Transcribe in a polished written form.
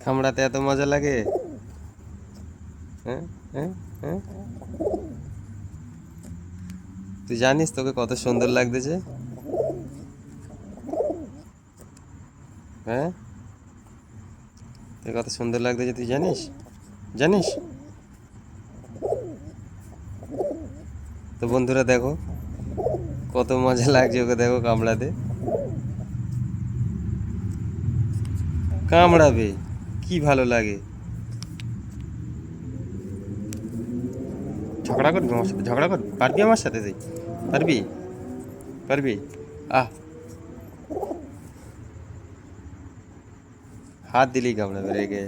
কামড়াতে এত মজা লাগে? হ্যাঁ, হ্যাঁ, হ্যাঁ। তুই জানিস তোকে কত সুন্দর লাগতেছে? হ্যাঁ, তোকে কত সুন্দর লাগতেছে তুই জানিস? জানিস? তো বন্ধুরা দেখো কত মজা লাগছে ওকে, দেখো কামড়াতে। কামড়াবে, কি ভালো লাগে। ঝগড়া করবি আমার সাথে? ঝগড়া করবি? পারবি আমার সাথে তুই? পারবি? পারবি? আহ, হাত দিলেই কামড়াবে রেগে।